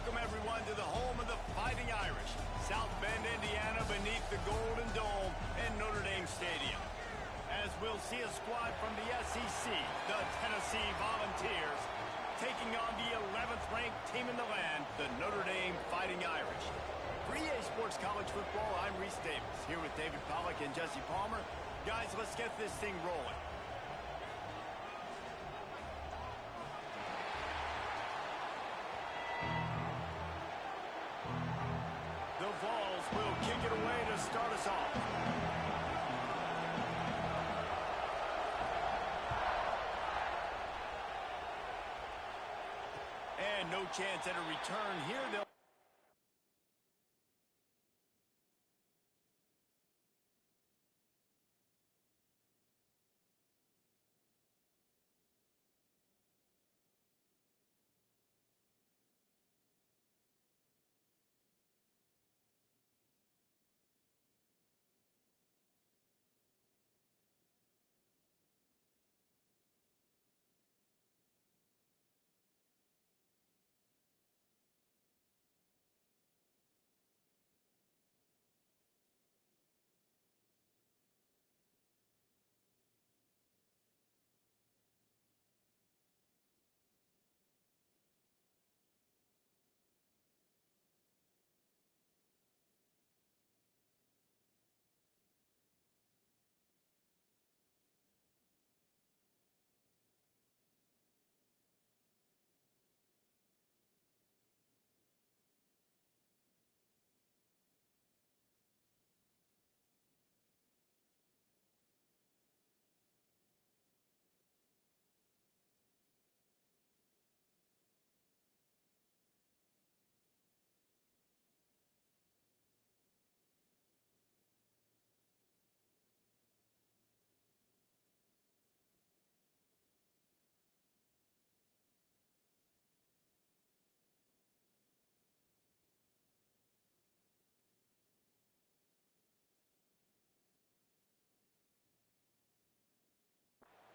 Welcome, everyone, to the home of the Fighting Irish, South Bend, Indiana, beneath the Golden Dome and Notre Dame Stadium. As we'll see a squad from the SEC, the Tennessee Volunteers, taking on the 11th-ranked team in the land, the Notre Dame Fighting Irish. For EA Sports College Football, I'm Reese Davis, here with David Pollack and Jesse Palmer. Guys, let's get this thing rolling. The Vols will kick it away to start us off. And no chance at a return here. They'll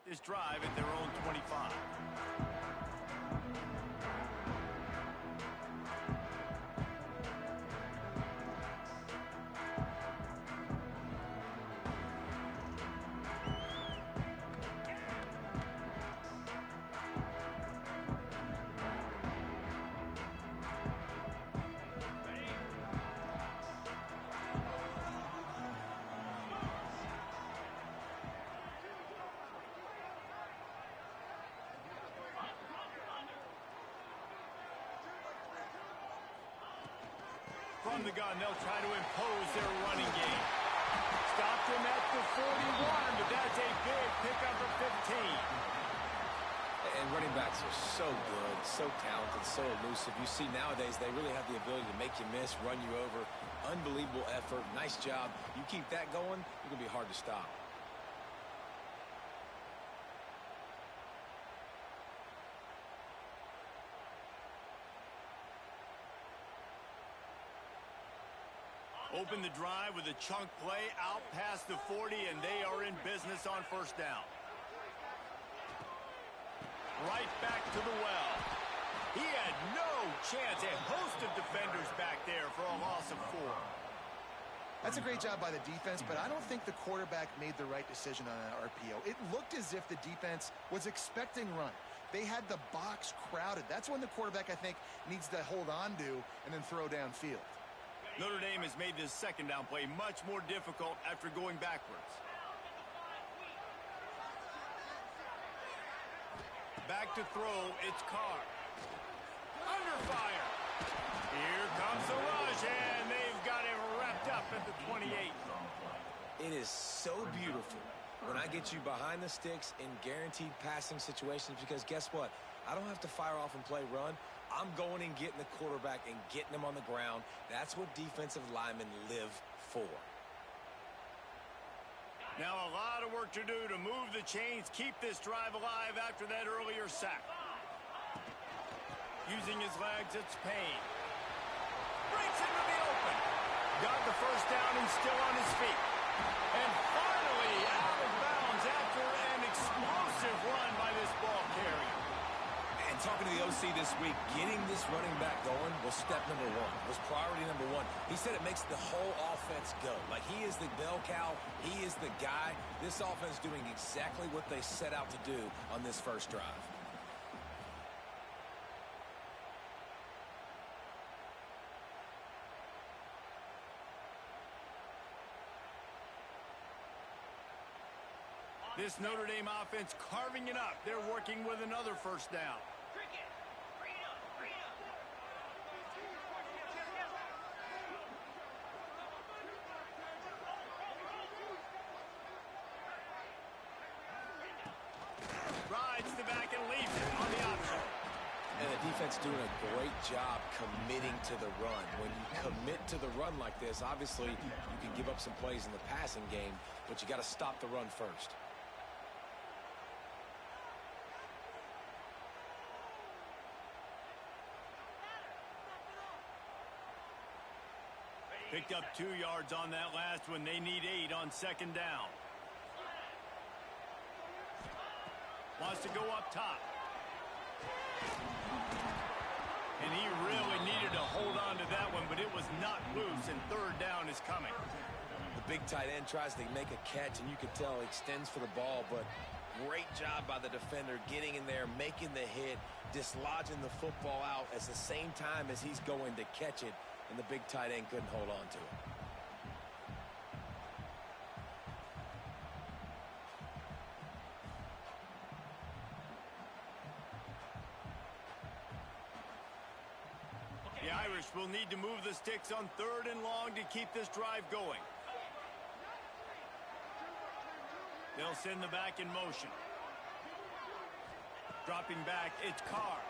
this drive at their own 25. From the gun, they'll try to impose their running game. Stopped him at the 41, but that's a big pickup of 15. And running backs are so good, so talented, so elusive. You see nowadays they really have the ability to make you miss, run you over. Unbelievable effort. Nice job. You keep that going, you're going to be hard to stop. Open the drive with a chunk play out past the 40, and they are in business on first down. Right back to the well. He had no chance. A host of defenders back there for a loss of 4. That's a great job by the defense, but I don't think the quarterback made the right decision on that RPO. It looked as if the defense was expecting run. They had the box crowded. That's when the quarterback, I think, needs to hold on to and then throw downfield. Notre Dame has made this second down play much more difficult after going backwards. Back to throw, it's Carr. Under fire. Here comes the rush, and they've got him wrapped up at the 28. It is so beautiful when I get you behind the sticks in guaranteed passing situations, because guess what? I don't have to fire off and play run. I'm going and getting the quarterback and getting him on the ground. That's what defensive linemen live for. Now a lot of work to do to move the chains, keep this drive alive after that earlier sack. Using his legs, it's Payne. Breaks into the open. Got the first down and still on his feet. And finally out of bounds after an explosive run by this ball carrier. And talking to the OC this week, getting this running back going was step number one, was priority number one. He said it makes the whole offense go. Like, he is the bell cow. He is the guy. This offense is doing exactly what they set out to do on this first drive. This Notre Dame offense carving it up. They're working with another first down. Rides the back and leaves it on the option. And the defense doing a great job committing to the run. When you commit to the run like this, obviously you can give up some plays in the passing game, but you got to stop the run first. Picked up 2 yards on that last one. They need 8 on second down. Wants to go up top. And he really needed to hold on to that one, but it was not loose, and third down is coming. The big tight end tries to make a catch, and you can tell he extends for the ball, but great job by the defender getting in there, making the hit, dislodging the football out at the same time as he's going to catch it, and the big tight end couldn't hold on to it. The Irish will need to move the sticks on third and long to keep this drive going. They'll send the back in motion. Dropping back, it's Carr.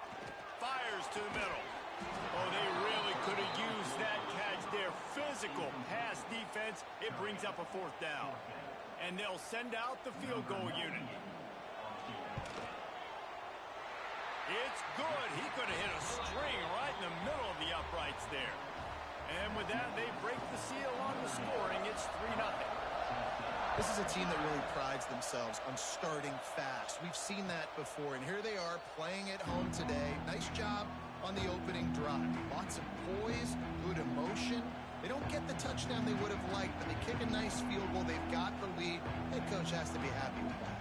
Fires to the middle. Oh, they really could have used that catch there. Physical pass defense. It brings up a fourth down. And they'll send out the field goal unit. It's good. He could have hit a string right in the middle of the uprights there. And with that, they break the seal on the scoring. It's 3-0. This is a team that really prides themselves on starting fast. We've seen that before, and here they are playing at home today. Nice job on the opening drive. Lots of poise, good emotion. They don't get the touchdown they would have liked, but they kick a nice field goal. They've got the lead. Head coach has to be happy with that.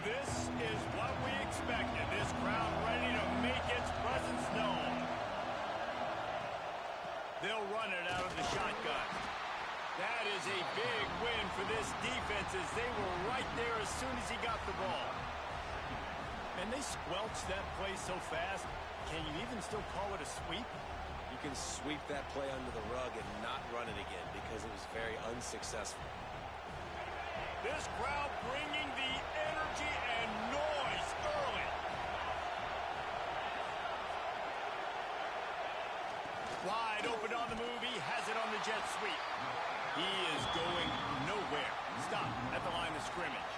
This is what we expected. This crowd ready to make its presence known. They'll run it out of the shotgun. That is a big win for this defense as they were right there as soon as he got the ball. And they squelched that play so fast, can you even still call it a sweep? You can sweep that play under the rug and not run it again because it was very unsuccessful. This crowd bringing the energy and noise early. Wide open on the move. He has it on the jet sweep. He is going nowhere. Stop at the line of scrimmage.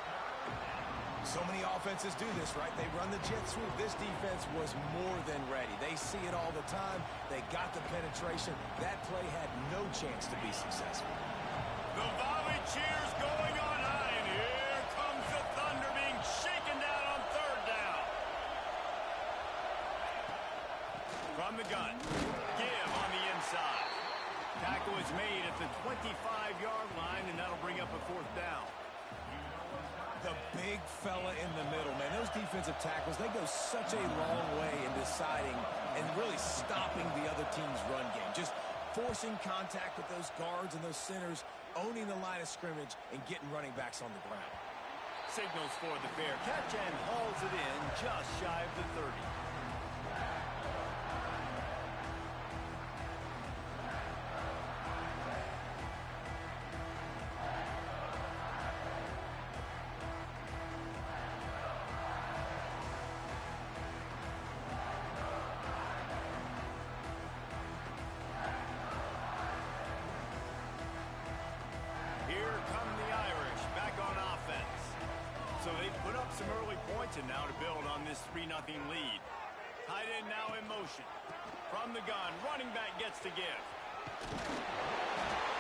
So many offenses do this, right? They run the jet sweep. This defense was more than ready. They see it all the time. They got the penetration. That play had no chance to be successful. The volley cheers going on high, and here comes the Thunder being shaken down on third down. From the gun, give on the inside. Tackle is made at the 25-yard line, and that'll bring up a fourth down. The big fella in the middle, man. Those defensive tackles, they go such a long way in deciding and really stopping the other team's run game. Just forcing contact with those guards and those centers, owning the line of scrimmage, and getting running backs on the ground. Signals for the fair catch and hauls it in just shy of the 30. Some early points and now to build on this 3-0 lead. Tight end now in motion. From the gun, running back gets to give.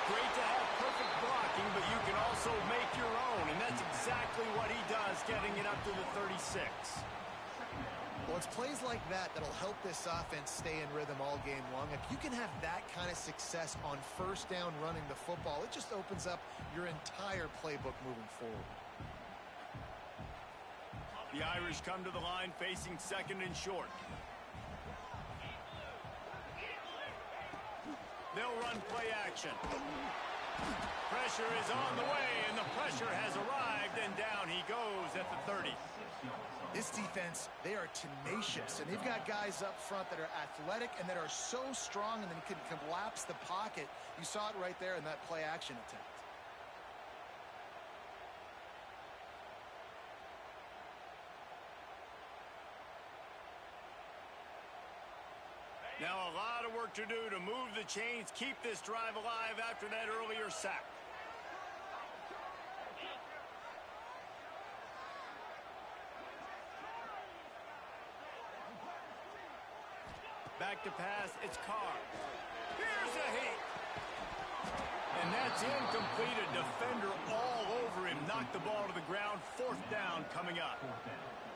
Great to have perfect blocking, but you can also make your own, and that's exactly what he does, getting it up to the 36. Well, it's plays like that that'll help this offense stay in rhythm all game long. If you can have that kind of success on first down running the football, it just opens up your entire playbook moving forward. The Irish come to the line facing second and short. They'll run play action. Pressure is on the way, and the pressure has arrived, and down he goes at the 30. This defense, they are tenacious, and they've got guys up front that are athletic and that are so strong and then can collapse the pocket. You saw it right there in that play action attempt. Now a lot of work to do to move the chains, keep this drive alive after that earlier sack. Back to pass, it's Carr. Here's a hit. And that's incomplete. A defender all over him. Knocked the ball to the ground. Fourth down coming up.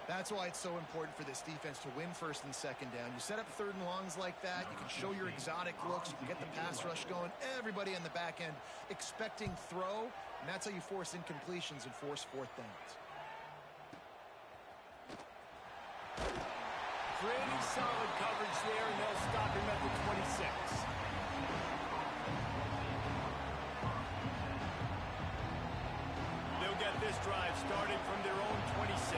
That's why it's so important for this defense to win first and second down. You set up third and longs like that. You can show your exotic looks. You can get the pass rush going. Everybody on the back end expecting throw. And that's how you force incompletions and force fourth downs. Pretty solid coverage there, and they'll stop him at the 26. They'll get this drive started from their own 26.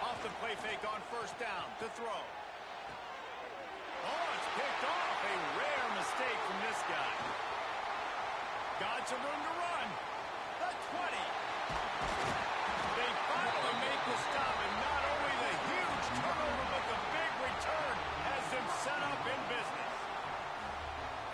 Off the play fake on first down to throw. Oh, it's picked off. A rare mistake from this guy. Got some room to run. The 20. They finally make the stop, and not only the huge turnover, but the big return has them set up in business.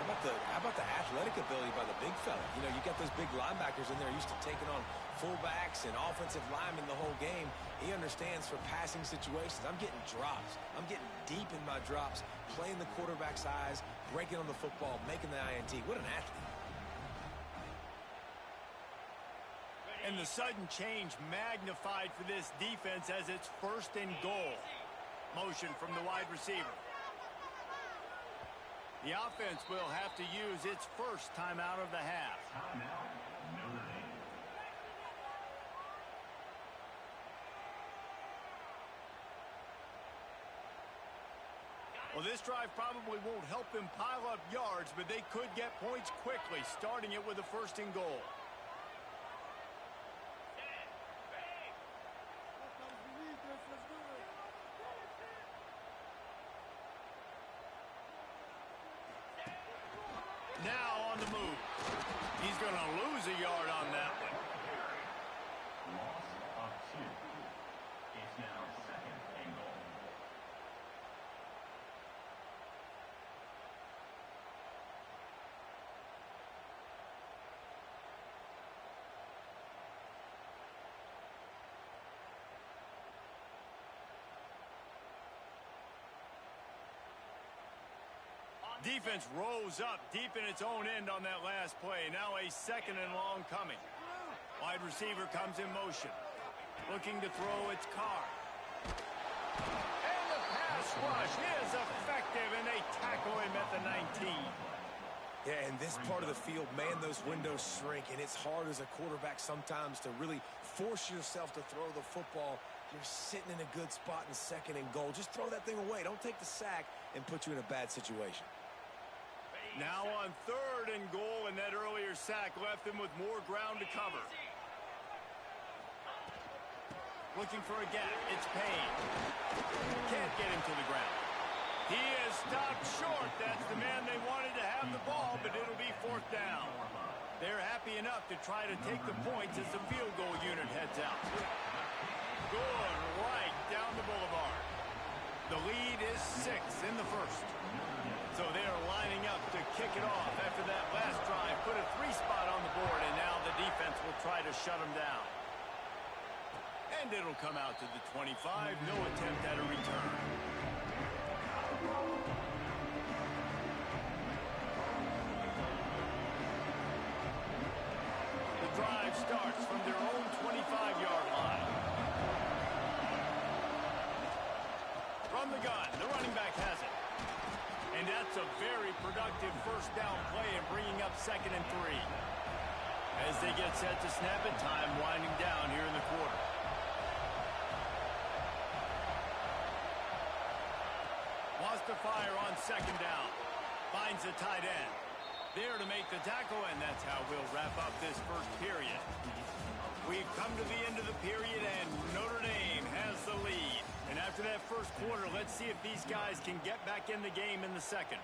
How about the athletic ability by the big fella? You know, you got those big linebackers in there used to taking on fullbacks and offensive linemen the whole game. He understands for passing situations. I'm getting drops. I'm getting deep in my drops, playing the quarterback's eyes, breaking on the football, making the INT. What an athlete. And the sudden change magnified for this defense as it's first and goal. Motion from the wide receiver. The offense will have to use its first timeout of the half. Well, this drive probably won't help them pile up yards, but they could get points quickly, starting it with a first and goal. Now on the move. He's going to lose a yard on that one. Loss of 2. It's now second and goal. Defense rose up deep in its own end on that last play. Now a second and long coming. Wide receiver comes in motion. Looking to throw, it's Carr. And the pass rush is effective, and they tackle him at the 19. Yeah, in this part of the field, man, those windows shrink, and it's hard as a quarterback sometimes to really force yourself to throw the football. You're sitting in a good spot in second and goal. Just throw that thing away. Don't take the sack and put you in a bad situation. Now on third and goal, and that earlier sack left them with more ground to cover. Looking for a gap. It's Payne. Can't get him to the ground. He is stopped short. That's the man they wanted to have the ball, but it'll be fourth down. They're happy enough to try to take the points as the field goal unit heads out. Good right down the boulevard. The lead is 6 in the first. So they are lining up to kick it off after that last drive. Put a 3-spot on the board, and now the defense will try to shut them down. And it'll come out to the 25. No attempt at a return. The drive starts from their own 25-yard line. From the gun, the running back has it. And that's a very productive first down play and bringing up 2nd and 3. As they get set to snap it, time winding down here in the quarter. Wants to fire on 2nd down. Finds the tight end. There to make the tackle, and that's how we'll wrap up this first period. We've come to the end of the period, and Notre Dame has the lead. And after that first quarter, let's see if these guys can get back in the game in the second.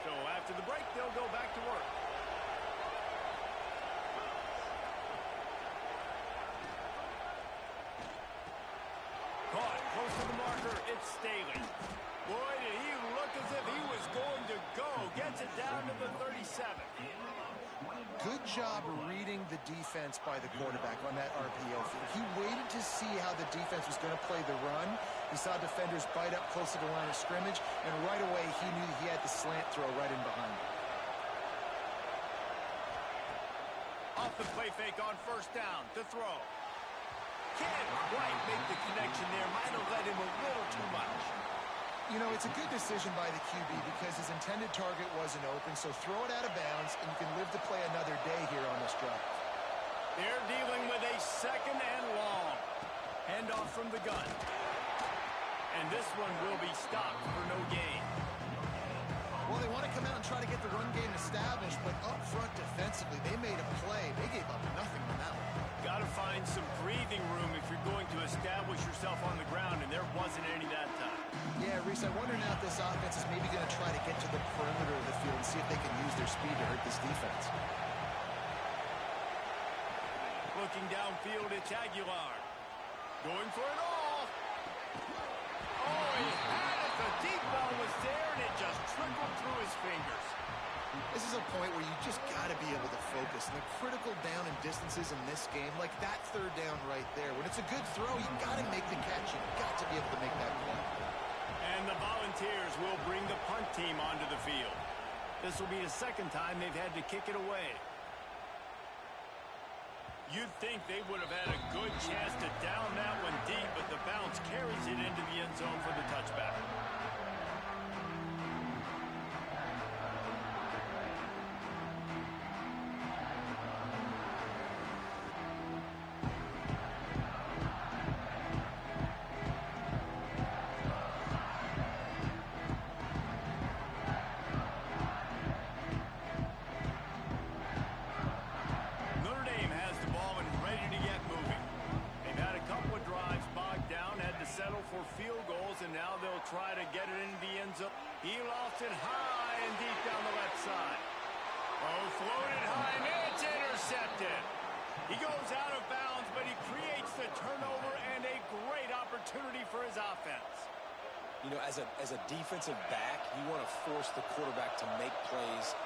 So after the break, they'll go back to work. Caught close to the marker. It's Staley. Boy, did he look as if he was going to go. Gets it down to the 37. Good job reading the defense by the quarterback on that RPO feed. He waited to see how the defense was going to play the run. He saw defenders bite up close to the line of scrimmage, and right away he knew he had the slant throw right in behind him. Off the play fake on first down to throw. Can't quite make the connection there. Might have led him a little too much. You know, it's a good decision by the QB because his intended target wasn't open, so throw it out of bounds, and you can live to play another day here on this drive. They're dealing with a 2nd and long. Handoff from the gun. And this one will be stopped for no gain. Well, they want to come out and try to get the run game established, but up front defensively, they made a play. They gave up nothing on that one. Got to find some breathing room if you're going to establish yourself on the ground, and there wasn't any that time. Yeah, Reese, I wonder now if this offense is maybe going to try to get to the perimeter of the field and see if they can use their speed to hurt this defense. Looking downfield, it's Aguilar. Going for it all. Oh, he had it. The deep ball was there, and it just trickled through his fingers. This is a point where you just got to be able to focus. And the critical down and distances in this game, like that 3rd down right there, when it's a good throw, you got to make the catch. You've got to be able to make that play. And the Volunteers will bring the punt team onto the field. This will be the 2nd time they've had to kick it away. You'd think they would have had a good chance to down that one deep, but the bounce carries it into the end zone for the touchback. Try to get it into the end zone. He lost it high and deep down the left side. Oh, floated high, and it's intercepted. He goes out of bounds, but he creates the turnover and a great opportunity for his offense. You know, as a defensive back, you want to force the quarterback to make plays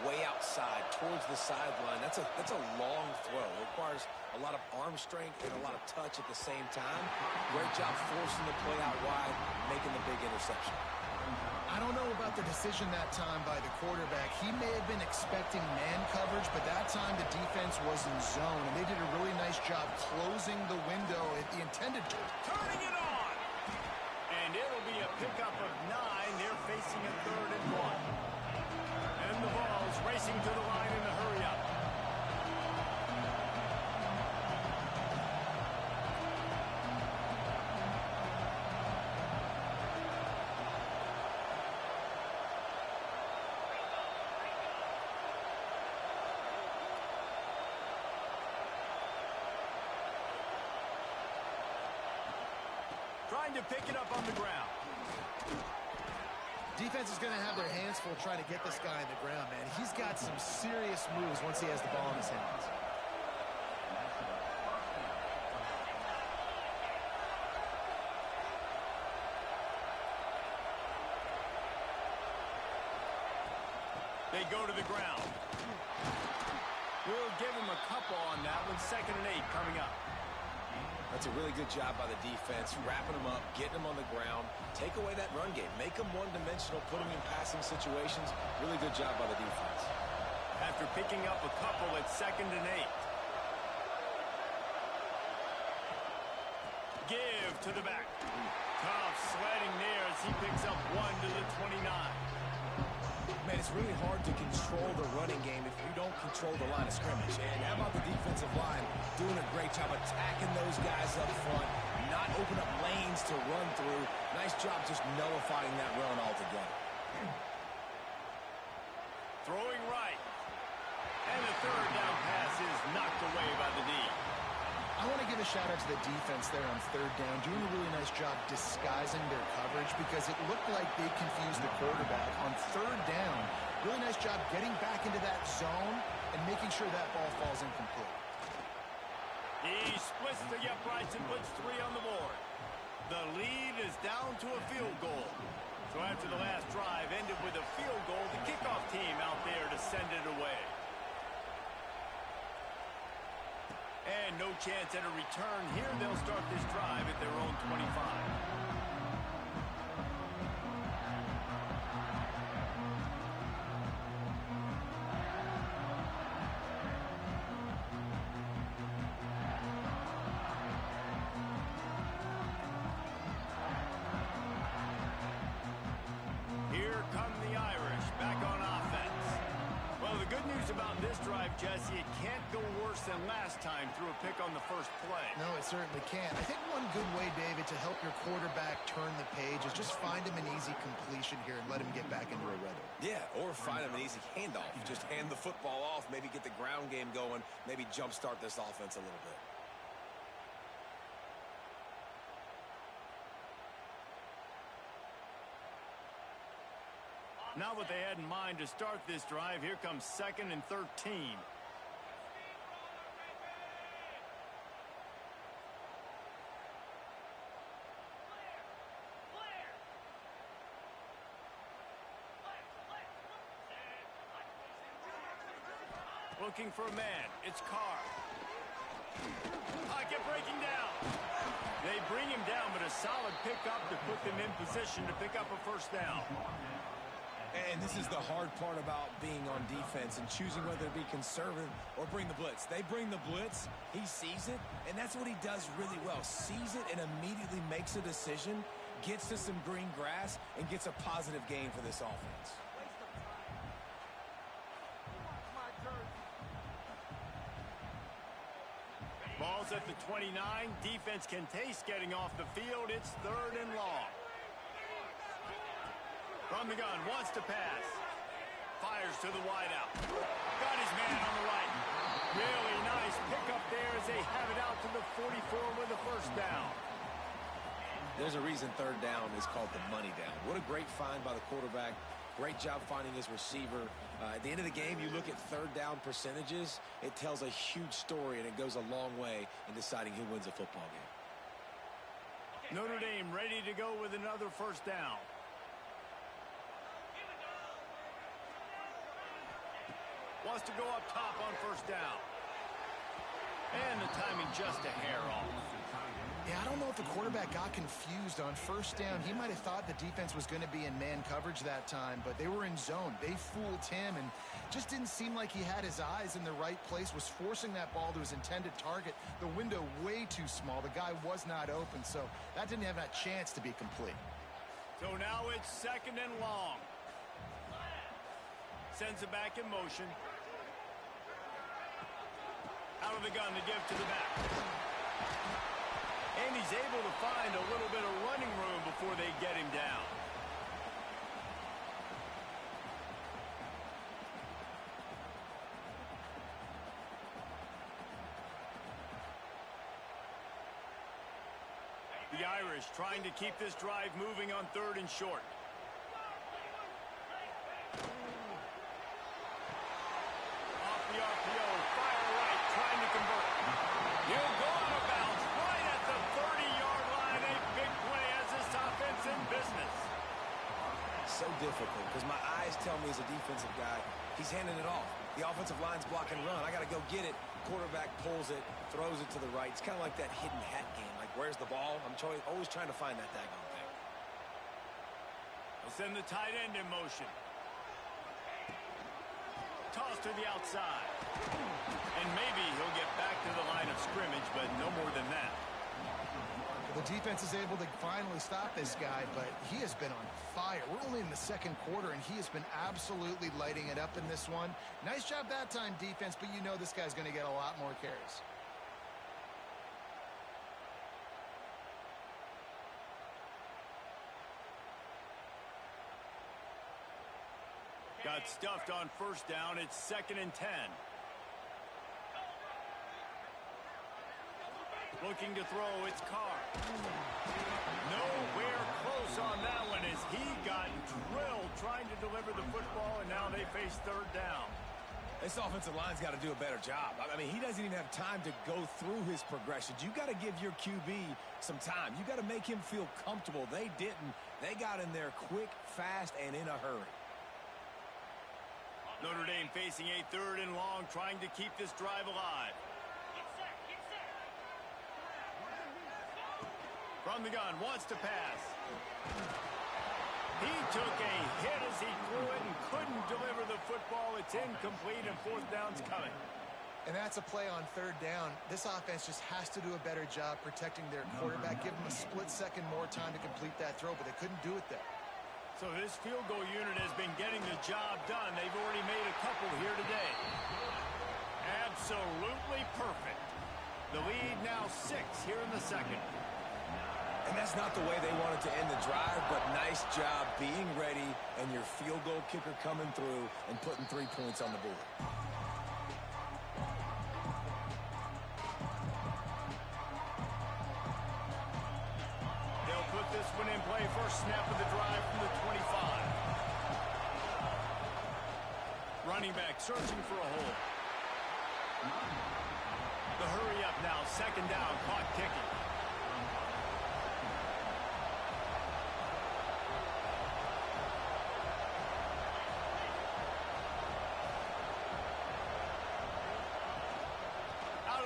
way outside, towards the sideline. That's a long throw. It requires a lot of arm strength and a lot of touch at the same time. Great job forcing the play out wide, making the big interception. I don't know about the decision that time by the quarterback. He may have been expecting man coverage, but that time the defense was in zone, and they did a really nice job closing the window at the intended target. Turning it on! And it'll be a pickup of 9. They're facing a 3rd and 1. And the ball's racing to the line in a hurry-up. Trying to pick it up on the ground. Defense is going to have their hands full trying to get this guy on the ground, man. He's got some serious moves once he has the ball in his hands. They go to the ground. We'll give him a couple on that one. 2nd and 8 coming up. That's a really good job by the defense, wrapping them up, getting them on the ground, take away that run game, make them one-dimensional, put them in passing situations. Really good job by the defense. After picking up a couple at 2nd and 8. Give to the back. Tough sledding there as he picks up 1 to the 29. Man, it's really hard to control the running game if you don't control the line of scrimmage. And how about the defensive line doing a great job attacking those guys up front, not open up lanes to run through. Nice job just nullifying that run altogether. Throwing right. And the 3rd down pass is knocked away by the D. I want to give a shout-out to the defense there on 3rd down, doing a really nice job disguising their coverage because it looked like they confused the quarterback. On 3rd down, really nice job getting back into that zone and making sure that ball falls incomplete. He splits the uprights and puts 3 on the board. The lead is down to a field goal. So after the last drive ended with a field goal, the kickoff team out there to send it away. And no chance at a return here. They'll start this drive at their own 25. Here come the Irish back on offense. Well, the good news about this drive, Jesse, it can't go worse than last time through a pick on the first play. No, it certainly can't. I think one good way, David, to help your quarterback turn the page is just find him an easy completion here and let him get back into a rhythm. Yeah, or find him an easy handoff. Just hand the football off, maybe get the ground game going, maybe jumpstart this offense a little bit. Now what they had in mind to start this drive, here comes 2nd and 13. Looking for a man. It's Carr. Pocket breaking down. They bring him down, but a solid pickup to put them in position to pick up a first down. And this is the hard part about being on defense and choosing whether to be conservative or bring the blitz. They bring the blitz, he sees it, and that's what he does really well. Sees it and immediately makes a decision, gets to some green grass, and gets a positive gain for this offense. Ball's at the 29. Defense can taste getting off the field. It's 3rd and long. From the gun, wants to pass. Fires to the wideout. Got his man on the right. Really nice pickup there as they have it out to the 44 with a first down. There's a reason 3rd down is called the money down. What a great find by the quarterback. Great job finding his receiver. At the end of the game, you look at 3rd down percentages. It tells a huge story, and it goes a long way in deciding who wins a football game. Notre Dame ready to go with another first down. Wants to go up top on first down. And the timing just a hair off. Yeah, I don't know if the quarterback got confused on first down. He might have thought the defense was going to be in man coverage that time, but they were in zone. They fooled him and just didn't seem like he had his eyes in the right place, was forcing that ball to his intended target. The window way too small. The guy was not open, so that didn't have that chance to be complete. So now it's 2nd and long. Sends it back in motion. Out of the gun to give to the back. And he's able to find a little bit of running room before they get him down. The Irish trying to keep this drive moving on 3rd and short. Off the RPO, fire right, trying to convert. He'll go out of bounds right at the 30-yard line. A big play as this offense in business. so difficult because my eyes tell me as a defensive guy, he's handing it off. The offensive line's blocking run. I got to go get it. Quarterback pulls it, throws it to the right. It's kind of like that hidden hat game. Like, where's the ball? I'm always trying to find that daggone thing. They'll send the tight end in motion. Toss to the outside. And maybe he'll get back to the line of scrimmage, but no more than that. The defense is able to finally stop this guy, but he has been on fire. We're only in the second quarter, and he has been absolutely lighting it up in this one. Nice job that time, defense, but you know this guy's going to get a lot more carries. Got stuffed on first down. It's 2nd and 10. Looking to throw, it's Carr. Nowhere close on that one as he got drilled trying to deliver the football, and now they face 3rd down. This offensive line's got to do a better job. I mean, he doesn't even have time to go through his progressions. You got to give your QB some time. You got to make him feel comfortable. They didn't. They got in there quick, fast, and in a hurry. Notre Dame facing a 3rd and long, trying to keep this drive alive. From the gun, wants to pass. He took a hit as he threw it and couldn't deliver the football. It's incomplete, and 4th down's coming. And that's a play on 3rd down. This offense just has to do a better job protecting their quarterback. Give them a split second more time to complete that throw, but they couldn't do it there. So this field goal unit has been getting the job done. They've already made a couple here today. Absolutely perfect. The lead now 6 here in the second. And that's not the way they wanted to end the drive, but nice job being ready and your field goal kicker coming through and putting 3 points on the board. They'll put this one in play. First snap of the drive from the 25. Running back searching for a hole. The hurry up now. 2nd down. Caught kicking.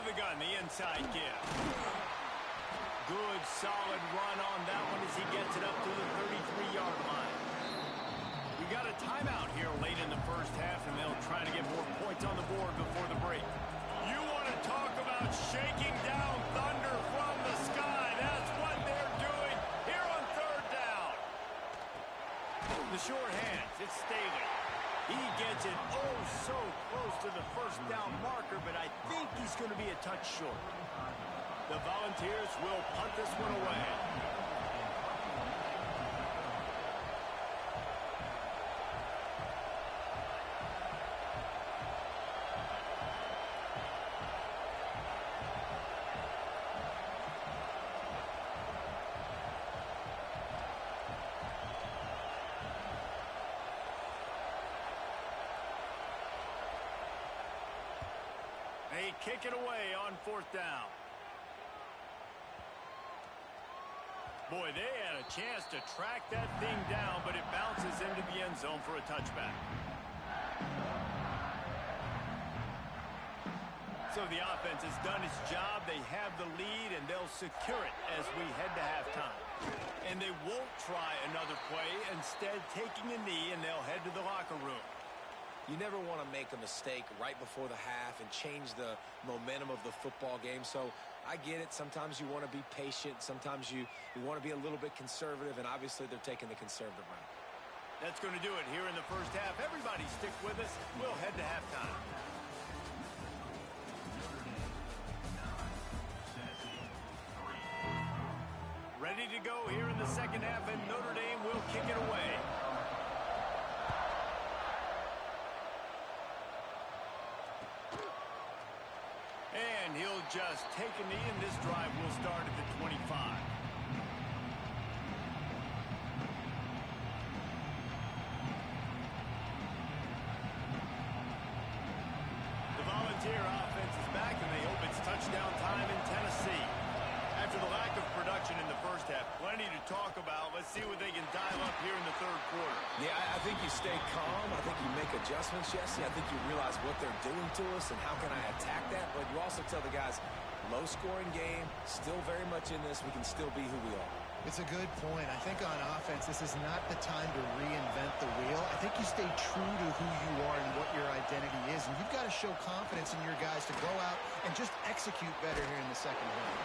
The gun, the inside give. Good, solid run on that one as he gets it up to the 33-yard line. We got a timeout here late in the first half, and they'll try to get more points on the board before the break. You want to talk about shaking down thunder from the sky. That's what they're doing here on 3rd down. The short hands, it's Staley. He gets it so close to the 1st down marker, but I think he's going to be a touch short. The Volunteers will punt this one away. They kick it away on 4th down. Boy, they had a chance to track that thing down, but it bounces into the end zone for a touchback. So the offense has done its job. They have the lead, and they'll secure it as we head to halftime. And they won't try another play, instead taking a knee, and they'll head to the locker room. You never want to make a mistake right before the half and change the momentum of the football game. So I get it. Sometimes you want to be patient. Sometimes you want to be a little bit conservative, and obviously they're taking the conservative route. That's going to do it here in the first half. Everybody stick with us. We'll head to halftime. Ready to go here in the second half, and Notre Dame will kick it away. And he'll just take a knee, and this drive will start at the 25. The Volunteer offense is back, and they hope it's touchdown time in Tennessee. After the lack of production in the first half, plenty to talk about. Let's see see what they can dial up here in the third quarter. Yeah, I think you stay calm. I think you make adjustments, Jesse. I think you realize what they're doing to us and how can I attack that. But you also tell the guys, low-scoring game, still very much in this. We can still be who we are. It's a good point. I think on offense, this is not the time to reinvent the wheel. I think you stay true to who you are and what your identity is. And you've got to show confidence in your guys to go out and just execute better here in the second half.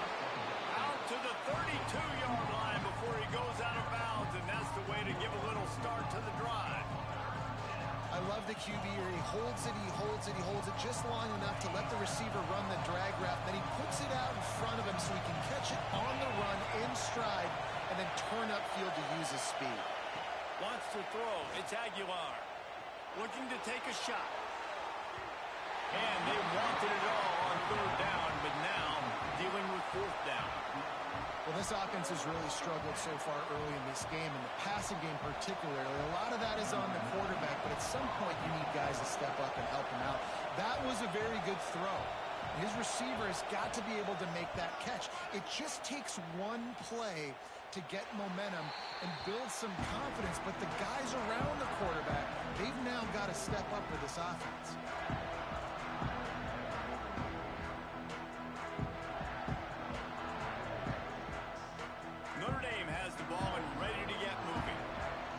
Out to the 32-yard line before he goes out of bounds, and that's the way to give a little start to the drive. I love the QB here. He holds it, he holds it, he holds it just long enough to let the receiver run the drag route. Then he puts it out in front of him so he can catch it on the run in stride and then turn upfield to use his speed. Wants to throw. It's Aguilar. Looking to take a shot. And they wanted it all on third down, but now dealing with fourth down. Well, this offense has really struggled so far early in this game, and the passing game particularly. A lot of that is on the quarterback, but at some point you need guys to step up and help him out. That was a very good throw. His receiver has got to be able to make that catch. It just takes one play to get momentum and build some confidence, but the guys around the quarterback, they've now got to step up with this offense. Notre Dame has the ball and ready to get moving.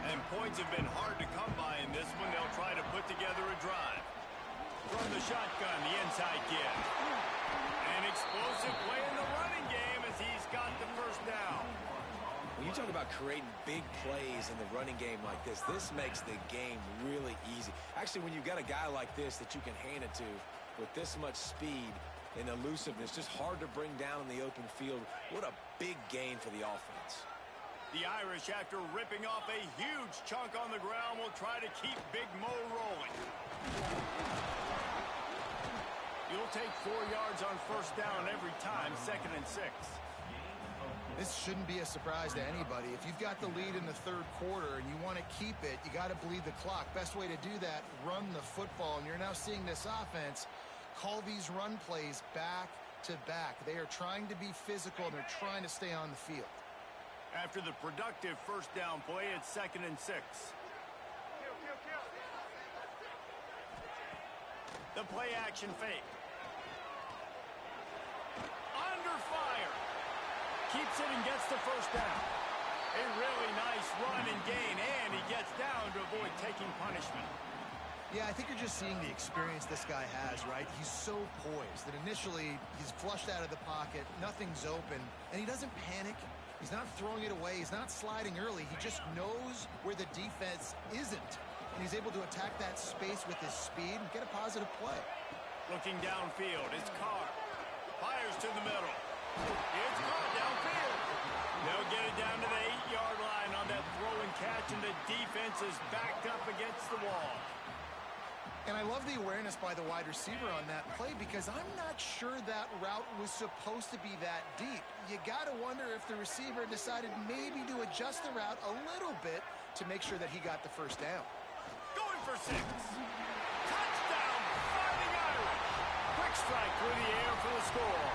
And points have been hard to come by in this one. They'll try to put together a drive. From the shotgun, the inside give. An explosive play in the running game as he's got the first down. When you talk about creating big plays in the running game like this makes the game really easy. Actually, when you've got a guy like this that you can hand it to with this much speed and elusiveness, just hard to bring down in the open field. What a big gain for the offense. The Irish, after ripping off a huge chunk on the ground, will try to keep Big Mo rolling. You'll take 4 yards on first down every time, 2nd and 6. This shouldn't be a surprise to anybody. If you've got the lead in the third quarter and you want to keep it, you got to bleed the clock. Best way to do that, run the football. And you're now seeing this offense call these run plays back to back. They are trying to be physical, and they're trying to stay on the field. After the productive first down play, it's 2nd and 6. The play action fake. Under fire. Keeps it and gets the first down. A really nice run and gain, and he gets down to avoid taking punishment. Yeah, I think you're just seeing the experience this guy has, right? He's so poised that initially he's flushed out of the pocket, nothing's open, and he doesn't panic. He's not throwing it away. He's not sliding early. He just knows where the defense isn't, and he's able to attack that space with his speed and get a positive play. Looking downfield, it's Carr. Fires to the middle. It's Carr downfield. They'll get it down to the 8-yard line on that throw and catch, and the defense is backed up against the wall. And I love the awareness by the wide receiver on that play, because I'm not sure that route was supposed to be that deep. You got to wonder if the receiver decided maybe to adjust the route a little bit to make sure that he got the first down. Going for 6. Touchdown, Fighting Irish. Quick strike through the air for the score.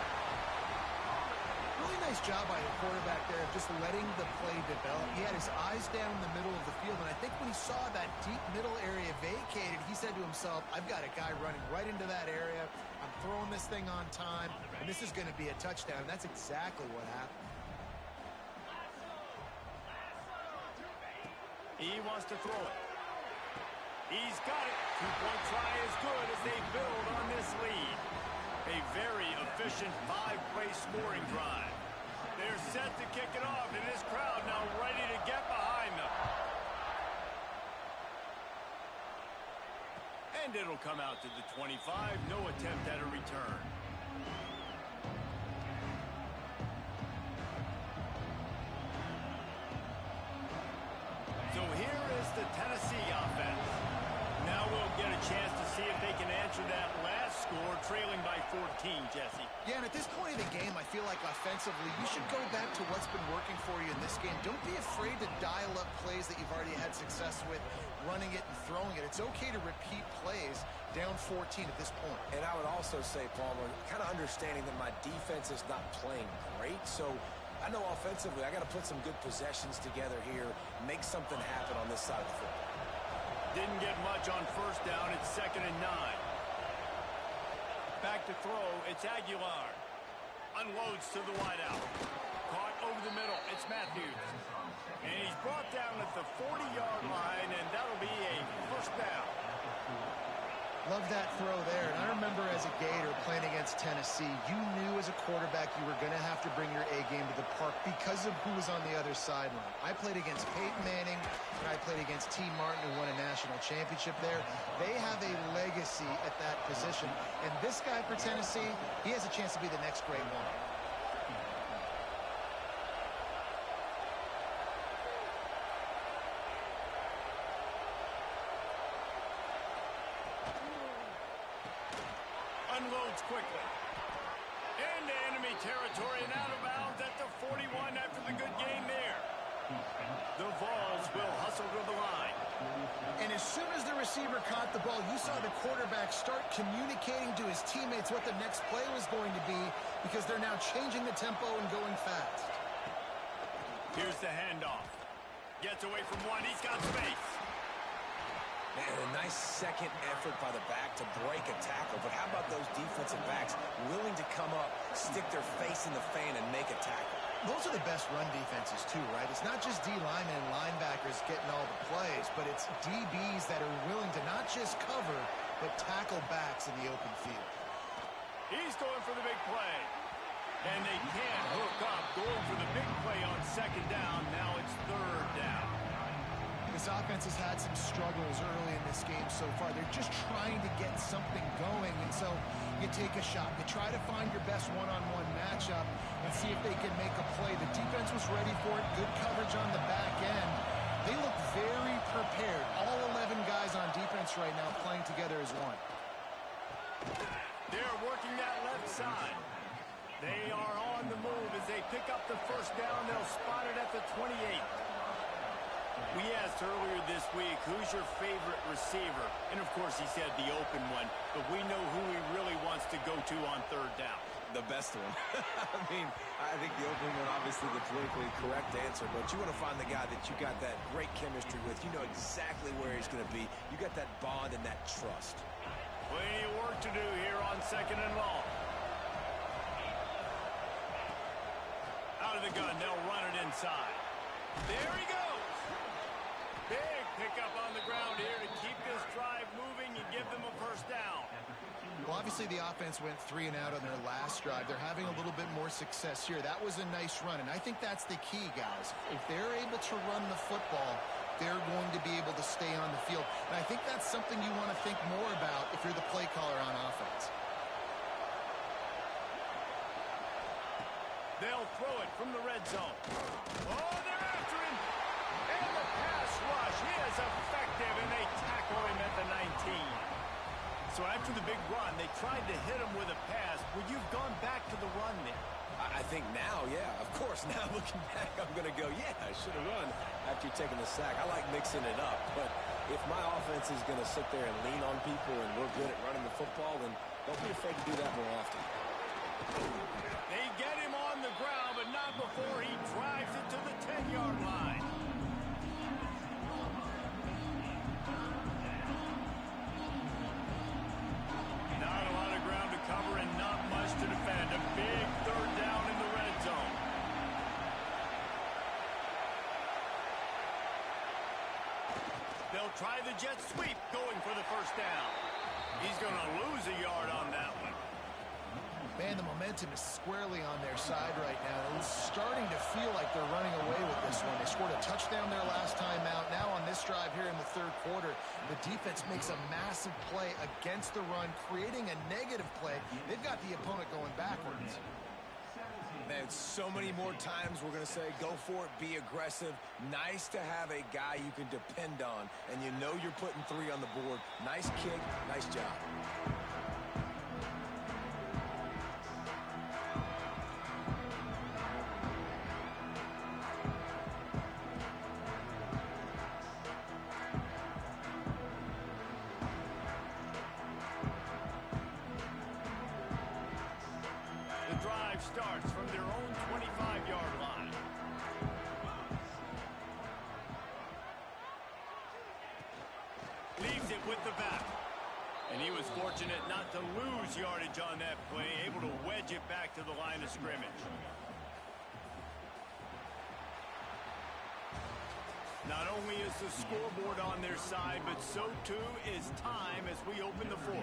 Really nice job by the quarterback there of just letting the play develop. He had his eyes down in the middle of the field, and I think when he saw that deep middle area vacated, he said to himself, I've got a guy running right into that area. I'm throwing this thing on time, and this is going to be a touchdown. And that's exactly what happened. He wants to throw it. He's got it. 2-point try is good as they build on this lead. A very efficient 5-play scoring drive. They're set to kick it off, and this crowd now ready to get behind them. And it'll come out to the 25. No attempt at a return. So here is the Tennessee offense. Now we'll get a chance to see if they can answer that last score, trailing by 14, Jesse. Yeah, and at this point in the game, I feel like offensively, you should go back to what's been working for you in this game. Don't be afraid to dial up plays that you've already had success with, running it and throwing it. It's okay to repeat plays down 14 at this point. And I would also say, Palmer, kind of understanding that my defense is not playing great, so I know offensively I got to put some good possessions together here, make something happen on this side of the football. Didn't get much on first down. It's 2nd and 9. Back to throw. It's Aguilar. Unloads to the wideout. Caught over the middle. It's Matthews. And he's brought down at the 40-yard line, and that'll be a first down. Love that throw there. And I remember as a Gator playing against Tennessee, you knew as a quarterback you were going to have to bring your A game to the park because of who was on the other sideline. I played against Peyton Manning, and I played against T. Martin, who won a national championship there. They have a legacy at that position. And this guy for Tennessee, he has a chance to be the next great one. Unloads quickly. Into enemy territory and out of bounds at the 41 after the good gain there. The Vols will hustle to the line. And as soon as the receiver caught the ball, you saw the quarterback start communicating to his teammates what the next play was going to be because they're now changing the tempo and going fast. Here's the handoff. Gets away from one. He's got space. Man, a nice second effort by the back to break a tackle. But how about those defensive backs willing to come up, stick their face in the fan, and make a tackle? Those are the best run defenses, too, right? It's not just D linemen and linebackers getting all the plays, but it's DBs that are willing to not just cover, but tackle backs in the open field. He's going for the big play. And they can't hook up. Going for the big play on 2nd down. Now it's 3rd down. This offense has had some struggles early in this game so far. They're just trying to get something going, and so you take a shot. You try to find your best one-on-one matchup and see if they can make a play. The defense was ready for it. Good coverage on the back end. They look very prepared. All 11 guys on defense right now playing together as one. They're working that left side. They are on the move as they pick up the first down. They'll spot it at the 28. We asked earlier this week, who's your favorite receiver? And, of course, he said the open one. But we know who he really wants to go to on 3rd down. The best one. I mean, I think the open one, obviously the politically correct answer. But you want to find the guy that you got that great chemistry with. You know exactly where he's going to be. You got that bond and that trust. Plenty of work to do here on 2nd and long. Out of the gun, they'll run it inside. There he goes. Big pickup on the ground here to keep this drive moving and give them a first down. Well, obviously the offense went 3 and out on their last drive. They're having a little bit more success here. That was a nice run, and I think that's the key, guys. If they're able to run the football, they're going to be able to stay on the field. And I think that's something you want to think more about if you're the play caller on offense. They'll throw it from the red zone. Oh, they're after him. And the pass rush. He is effective, and they tackle him at the 19. So after the big run, they tried to hit him with a pass. Would you have gone back to the run there? I think now, yeah, of course. Now looking back, I'm going to go, yeah, I should have run after taking the sack. I like mixing it up, but if my offense is going to sit there and lean on people and we're good at running the football, then don't be afraid to do that more often. They get him on the ground, but not before he drives it to the 10-yard line. Not a lot of ground to cover and not much to defend. A big 3rd down in the red zone. They'll try the jet sweep going for the first down. He's going to lose a yard on that one. Man, the momentum is squarely on their side right now. It's starting to feel like they're running away with this one. They scored a touchdown their last time out. Now on this drive here in the 3rd quarter, the defense makes a massive play against the run, creating a negative play. They've got the opponent going backwards. Man, so many more times we're going to say, go for it, be aggressive. Nice to have a guy you can depend on, and you know you're putting 3 on the board. Nice kick, nice job. The drive starts from their own 25-yard line. with the bat. And he was fortunate not to lose yardage on that play, able to wedge it back to the line of scrimmage. Not only is the scoreboard on their side, but so too is time as we open the fourth.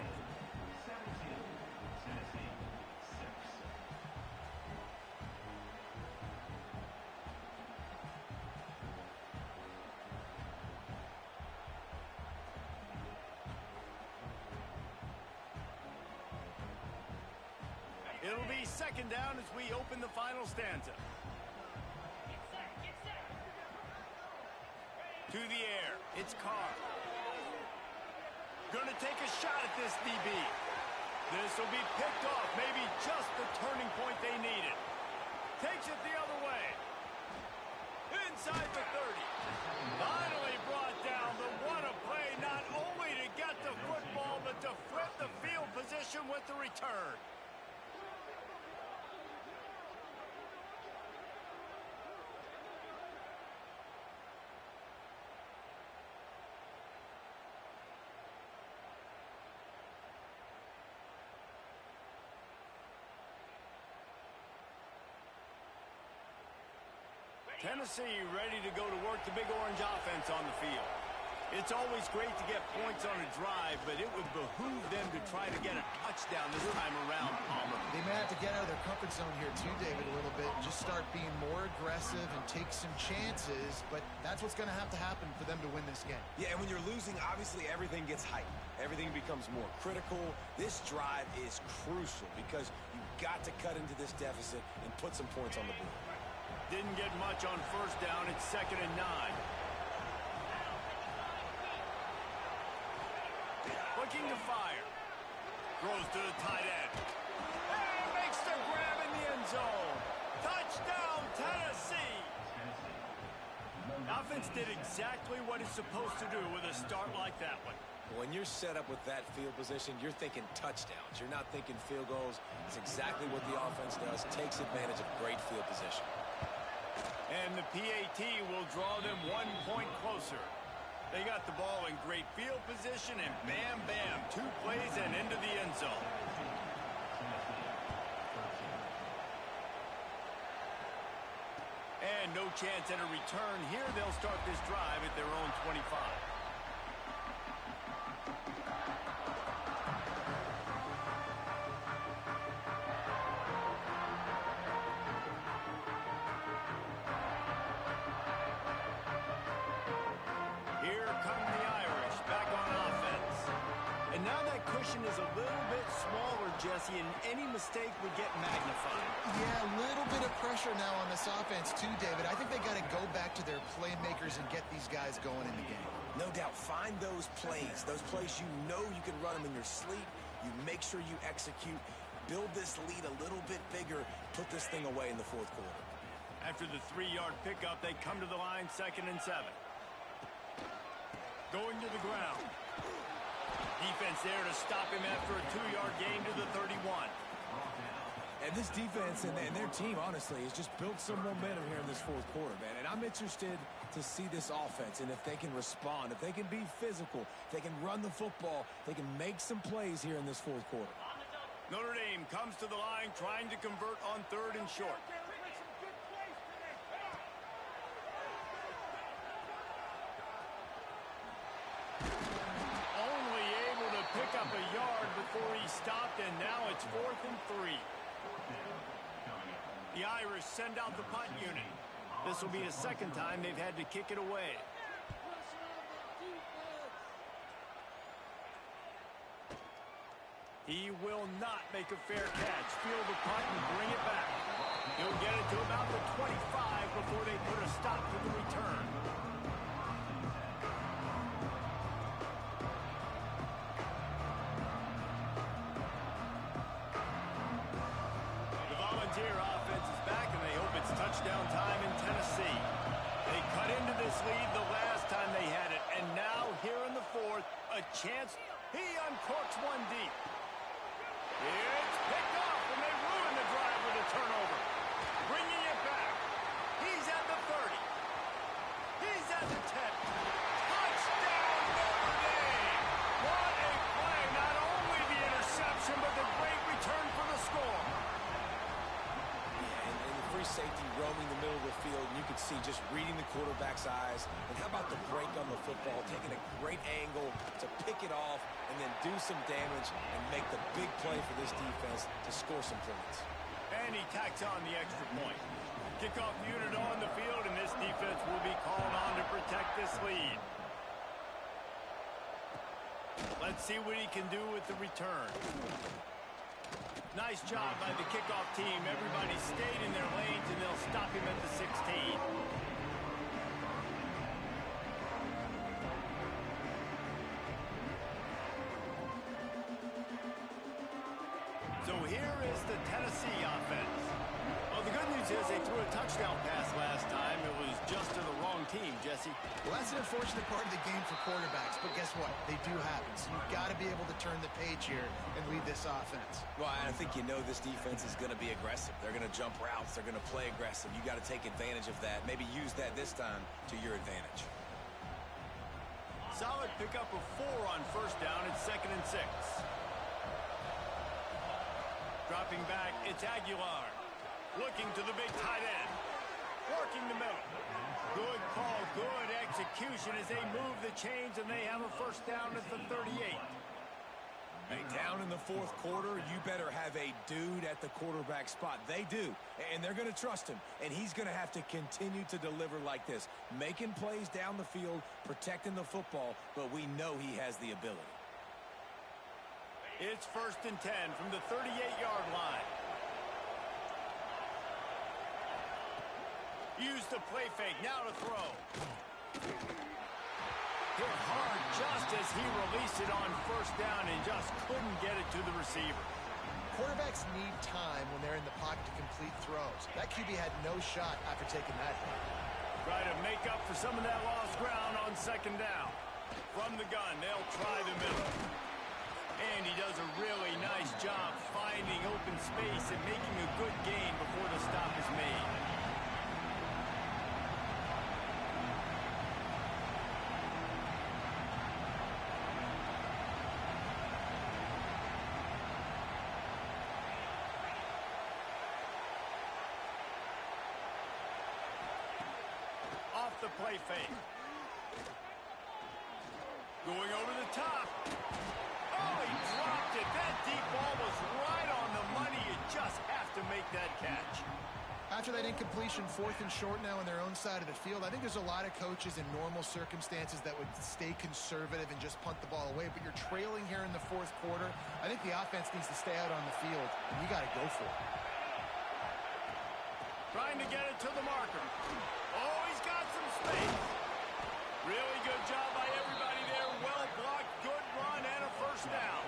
It'll be second down as we open the final stanza. To the air, it's Carr. Gonna take a shot at this DB. This will be picked off, maybe just the turning point they needed. Takes it the other way. Inside the 30. Finally brought down, but what a play, not only to get the football, but to flip the field position with the return. Tennessee ready to go to work the Big Orange offense on the field. It's always great to get points on a drive, but it would behoove them to try to get a touchdown this time around, Palmer. They may have to get out of their comfort zone here too, David, a little bit, and just start being more aggressive and take some chances, but that's what's going to happen for them to win this game. Yeah, and when you're losing, obviously everything gets heightened. Everything becomes more critical. This drive is crucial because you've got to cut into this deficit and put some points on the board. Didn't get much on first down. It's 2nd and 9. Looking to fire. Throws to the tight end. And makes the grab in the end zone. Touchdown, Tennessee. Offense did exactly what it's supposed to do with a start like that one. When you're set up with that field position, you're thinking touchdowns. You're not thinking field goals. It's exactly what the offense does. Takes advantage of great field position. And the PAT will draw them 1 point closer. They got the ball in great field position, and bam, bam, 2 plays and into the end zone. And no chance at a return here. They'll start this drive at their own 25. Is a little bit smaller, Jesse, and any mistake would get magnified. Yeah, a little bit of pressure now on this offense too, David. I think they got to go back to their playmakers and get these guys going in the game. No doubt. Find those plays you know you can run them in your sleep. You make sure you execute. Build this lead a little bit bigger. Put this thing away in the fourth quarter. After the 3-yard pickup, they come to the line 2nd and 7. Going to the ground. Defense there to stop him after a 2-yard gain to the 31. And this defense and their team, honestly, has just built some momentum here in this fourth quarter, man. And I'm interested to see this offense and if they can respond, if they can be physical, if they can run the football, they can make some plays here in this fourth quarter. Notre Dame comes to the line trying to convert on 3rd and short. Pick up a yard before he stopped, and now it's 4th and 3. The Irish send out the punt unit. This will be the 2nd time they've had to kick it away. He will not make a fair catch. Field the punt and bring it back. He'll get it to about the 25 before they put a stop to the return. Touchdown time in Tennessee. They cut into this lead the last time they had it, and now here in the 4th, a chance. He uncorks one deep. It's picked off, and they ruin the drive with a turnover. Bringing it back. He's at the 30. He's at the 10. Touchdown, Notre Dame! safety roaming the middle of the field, and you can see just reading the quarterback's eyes. And how about the break on the football, taking a great angle to pick it off and then do some damage and make the big play for this defense to score some points. And he tacks on the extra point. Kickoff unit on the field, and this defense will be called on to protect this lead. Let's see what he can do with the return. Nice job by the kickoff team. Everybody stayed in their lanes, and they'll stop him at the 16. So here is the Tennessee offense. Well, the good news is they threw a touchdown pass last time. It was just to the wrong team, Jesse. Well, that's an unfortunate part of the game for quarterbacks, but guess what? They do happen. So you've got to be able to turn the page here and lead this offense. Well, I think you know this defense is going to be aggressive. They're going to jump routes. They're going to play aggressive. You got to take advantage of that. Maybe use that this time to your advantage. Solid pickup of 4 on first down. It's 2nd and 6. Dropping back, it's Aguilar. Looking to the big tight end. Working the middle. Good call, good execution as they move the chains, and they have a first down at the 38. Hey, down in the fourth quarter, you better have a dude at the quarterback spot. They do, and they're going to trust him, and he's going to have to continue to deliver like this, making plays down the field, protecting the football, but we know he has the ability. It's 1st and 10 from the 38-yard line. Use the play fake, now to throw. Hit hard just as he released it on first down and just couldn't get it to the receiver. Quarterbacks need time when they're in the pocket to complete throws. That QB had no shot after taking that hit. Try to make up for some of that lost ground on 2nd down. From the gun, they'll try the middle. And he does a really nice job finding open space and making a good gain before the stop is made. Off the play fake. Going over the top. Oh, he dropped it. That deep ball was right on the money. You just have to make that catch. After that incompletion, 4th and short now on their own side of the field, I think there's a lot of coaches in normal circumstances that would stay conservative and just punt the ball away. But you're trailing here in the 4th quarter. I think the offense needs to stay out on the field, and you got to go for it. Trying to get it to the marker. Oh, he's got some space. Really good job by everybody there. Well blocked, good run, and a first down.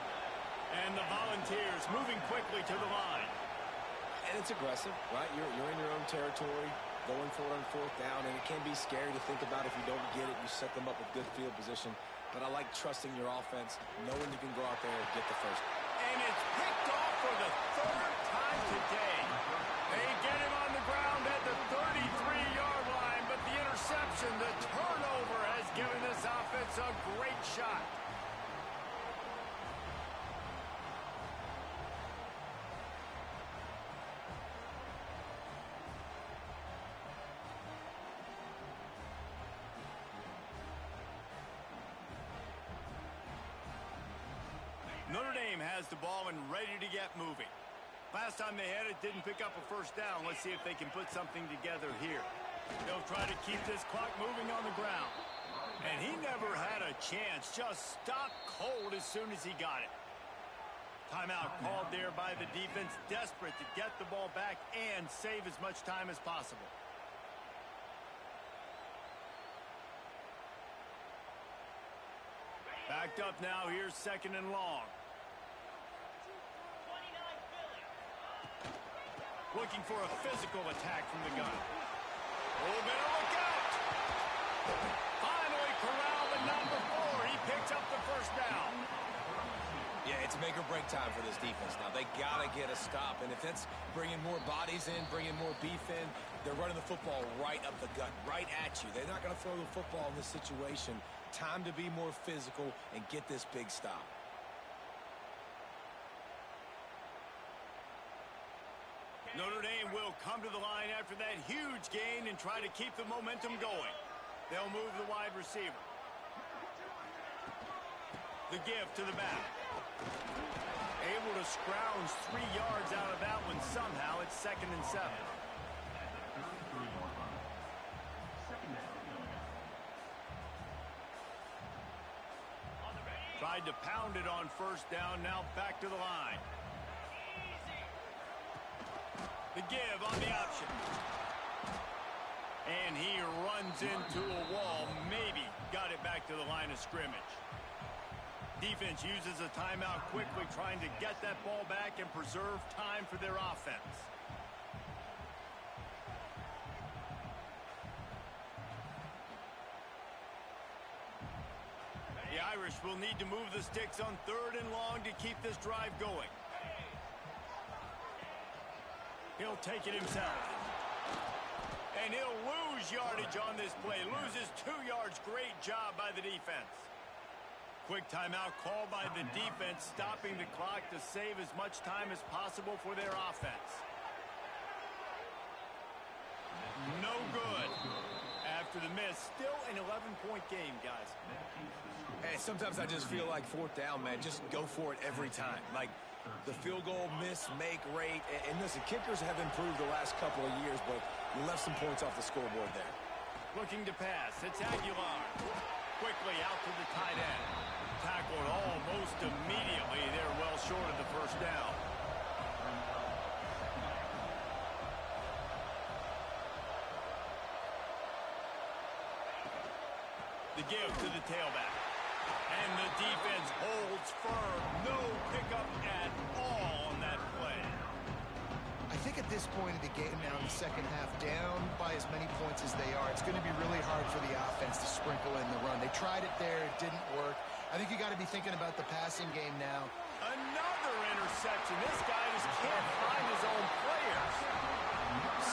And the Volunteers moving quickly to the line. And it's aggressive, right? You're in your own territory, going for it on 4th down, and it can be scary to think about if you don't get it. You set them up with good field position. But I like trusting your offense, knowing you can go out there and get the first. And it's picked off for the 3rd time today. They get him on the ground at the 33-yard line, but the interception, the turnover, has given this offense a great shot. Notre Dame has the ball and ready to get moving. Last time they had it, didn't pick up a first down. Let's see if they can put something together here. They'll try to keep this clock moving on the ground. And he never had a chance. Just stopped cold as soon as he got it. Timeout called there by the defense, desperate to get the ball back and save as much time as possible. Backed up now, here's 2nd and long. Looking for a physical attack from the gun. Oh, better look out! Finally corralled at number 4. He picks up the first down. Yeah, it's make or break time for this defense now. They got to get a stop, and if that's bringing more bodies in, bringing more beef in, they're running the football right up the gut, right at you. They're not going to throw the football in this situation. Time to be more physical and get this big stop. Notre Dame will They'll come to the line after that huge gain and try to keep the momentum going. They'll move the wide receiver. The give to the back. Able to scrounge 3 yards out of that one somehow. It's 2nd and 7. Tried to pound it on 1st down, now back to the line. The give on the option. And he runs into a wall, maybe got it back to the line of scrimmage. Defense uses a timeout quickly, trying to get that ball back and preserve time for their offense. The Irish will need to move the sticks on 3rd and long to keep this drive going. He'll take it himself. And he'll lose yardage on this play. Loses 2 yards. Great job by the defense. Quick timeout called by the defense, stopping the clock to save as much time as possible for their offense. No good. After the miss, still an 11-point game, guys. Hey, sometimes I just feel like 4th down, man. Just go for it every time. Like the field goal miss, make rate. And listen, kickers have improved the last couple of years, but you left some points off the scoreboard there. Looking to pass. It's Aguilar. Quickly out to the tight end. Tackled almost immediately. They're well short of the 1st down. The give to the tailback. And the defense holds firm. No pickup at all on that play. I think at this point of the game now in the 2nd half, down by as many points as they are, it's going to be really hard for the offense to sprinkle in the run. They tried it there. It didn't work. I think you got to be thinking about the passing game now. Another interception. This guy just can't find his own players.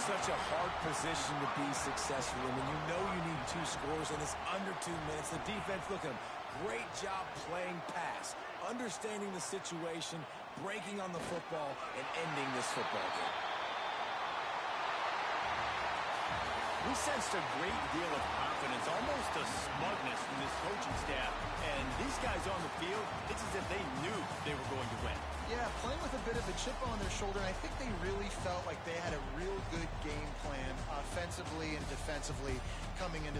Such a hard position to be successful in when you know you need 2 scores and it's under 2 minutes. The defense, look at him. Great job playing pass, understanding the situation, breaking on the football, and ending this football game. We sensed a great deal of confidence, almost a smugness from this coaching staff. And these guys on the field, it's as if they knew they were going to win. Yeah, playing with a bit of a chip on their shoulder, and I think they really felt like they had a real good game plan offensively and defensively coming into the